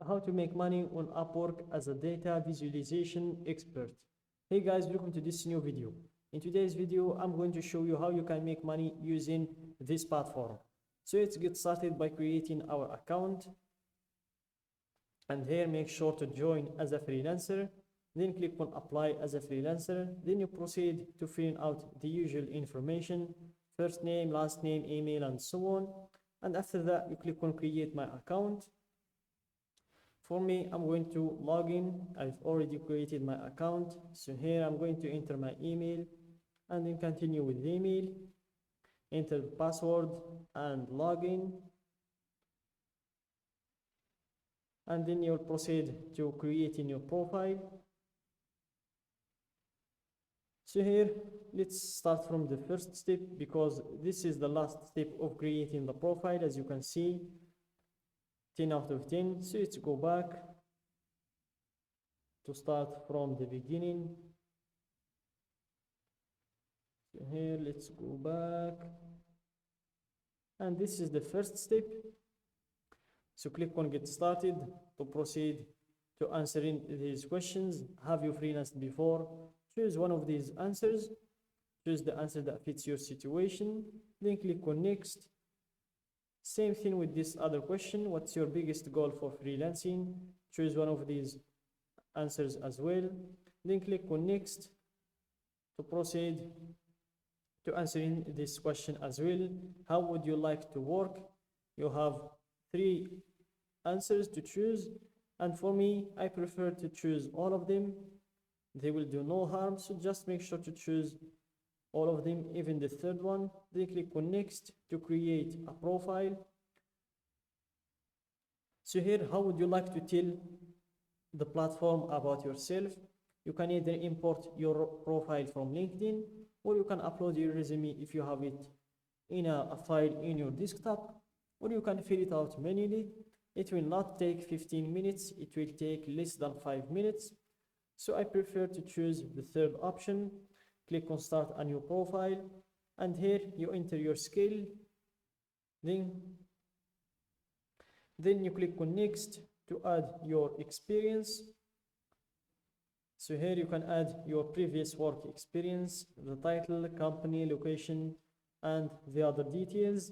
how to make money on Upwork as a data visualization expert. Hey guys, welcome to this new video. In today's video, I'm going to show you how you can make money using this platform. So let's get started by creating our account. And here, make sure to join as a freelancer. Then click on apply as a freelancer. Then you proceed to fill out the usual information, first name, last name, email, and so on. And after that, you click on create my account. For me, I'm going to log in. I've already created my account. So here I'm going to enter my email and then continue with the email. Enter the password and log in. And then you'll proceed to creating your profile. So here, let's start from the first step because this is the last step of creating the profile. As you can see, 10 out of 10. So let's go back to start from the beginning. So here, let's go back. And this is the first step. So click on get started to proceed to answering these questions. Have you freelanced before? Choose one of these answers. Choose the answer that fits your situation. Then click on next. Same thing with this other question. What's your biggest goal for freelancing? Choose one of these answers as well. Then click on next to proceed to answering this question as well. How would you like to work? You have 3 answers to choose, and for me, I prefer to choose all of them. They will do no harm, so just make sure to choose all of them, even the third one. Then click on next to create a profile. So here, how would you like to tell the platform about yourself? You can either import your profile from LinkedIn, or you can upload your resume if you have it in a file in your desktop, or you can fill it out manually. It will not take 15 minutes. It will take less than 5 minutes. So I prefer to choose the third option. Click on start a new profile. And here you enter your skill. Then you click on next to add your experience. So here you can add your previous work experience, the title, company, location, and the other details.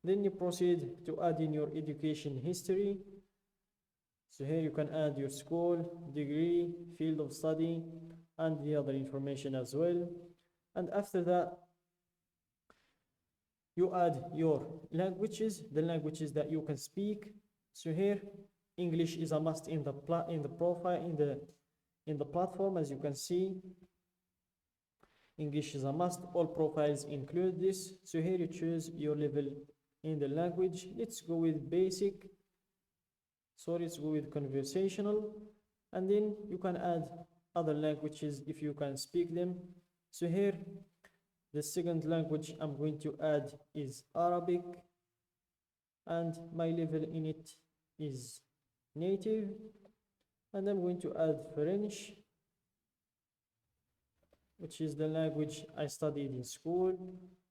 Then you proceed to add in your education history. So here you can add your school, degree, field of study, and the other information as well. And after that, you add your languages, the languages that you can speak. So here, English is a must in the profile, in the platform, as you can see. English is a must. All profiles include this. So here you choose your level in the language. Let's go with basic. So let's go with conversational, and then you can add other languages if you can speak them. So here, the second language I'm going to add is Arabic, and my level in it is native. And I'm going to add French, which is the language I studied in school,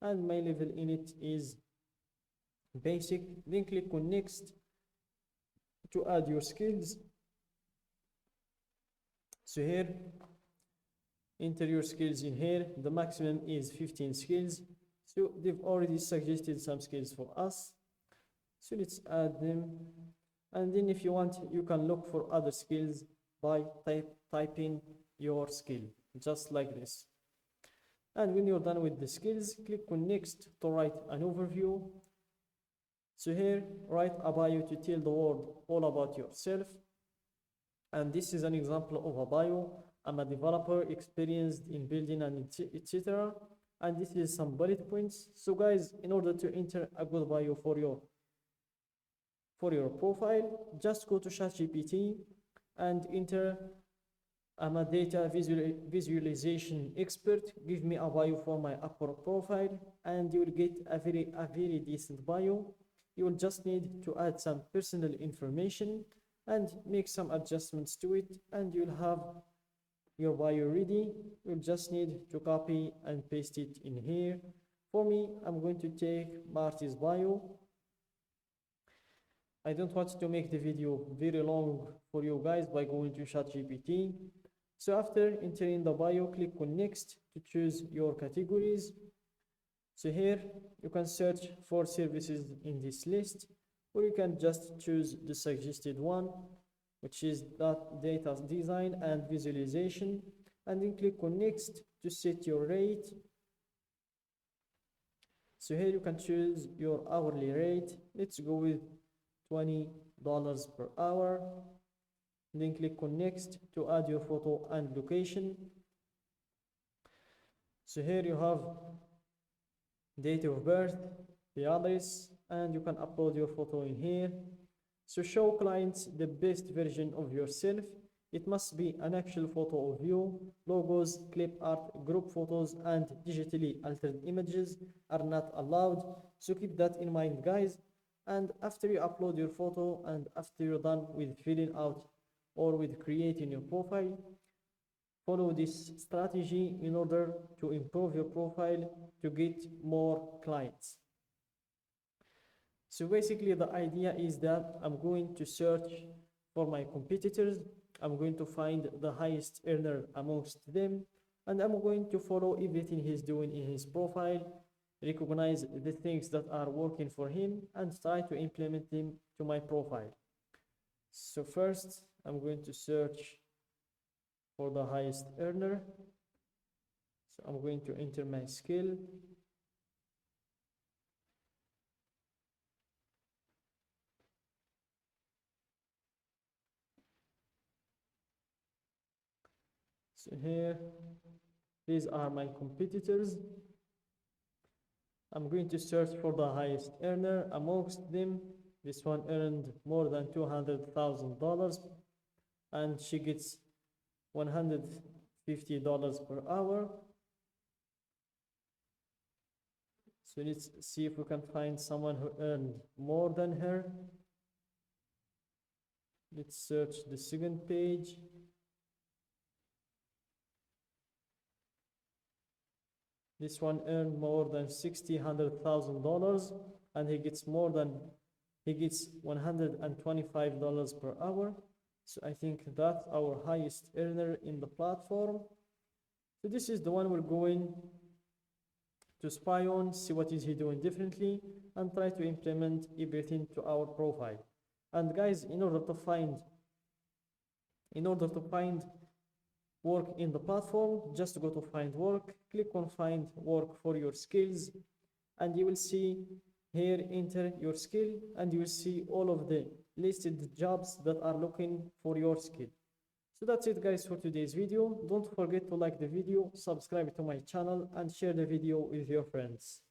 and my level in it is basic. Then click on next to add your skills. So here, enter your skills in here. The maximum is 15 skills. So they've already suggested some skills for us. So let's add them. And then if you want, you can look for other skills by typing your skill, just like this. And when you're done with the skills, click on next to write an overview. So here, write a bio to tell the world all about yourself. And this is an example of a bio. I'm a developer experienced in building and etc. And this is some bullet points. So guys, in order to enter a good bio for your profile, just go to ChatGPT and enter I'm a data visualization expert. Give me a bio for my Upwork profile, and you will get a very decent bio. You will just need to add some personal information and make some adjustments to it, and you'll have your bio ready. You'll just need to copy and paste it in here. For me, I'm going to take Marty's bio. I don't want to make the video very long for you guys by going to ChatGPT. So after entering the bio, click on next to choose your categories. So here you can search for services in this list, or you can just choose the suggested one, which is that data design and visualization, and then click on next to set your rate. So here you can choose your hourly rate. Let's go with $20 per hour. Then click on next to add your photo and location. So here you have date of birth, the address, and you can upload your photo in here. So show clients the best version of yourself. It must be an actual photo of you. Logos, clip art, group photos, and digitally altered images are not allowed. So keep that in mind, guys. And after you upload your photo and after you're done with filling out or with creating your profile, follow this strategy in order to improve your profile to get more clients. So basically the idea is that I'm going to search for my competitors. I'm going to find the highest earner amongst them, and I'm going to follow everything he's doing in his profile, recognize the things that are working for him, and try to implement them to my profile. So first, I'm going to search for the highest earner. So I'm going to enter my skill. So here, these are my competitors. I'm going to search for the highest earner amongst them. This one earned more than $200,000 and she gets $150 per hour. So let's see if we can find someone who earned more than her. Let's search the second page. This one earned more than $100,000 and he gets $125 per hour. So I think that's our highest earner in the platform. So this is the one we're going to spy on, see what is he doing differently, and try to implement everything to our profile. And guys, in order to find work in the platform, just go to find work, click on find work for your skills, and you will see here enter your skill, and you will see all of the listed jobs that are looking for your skill. So that's it, guys, for today's video. Don't forget to like the video, subscribe to my channel, and share the video with your friends.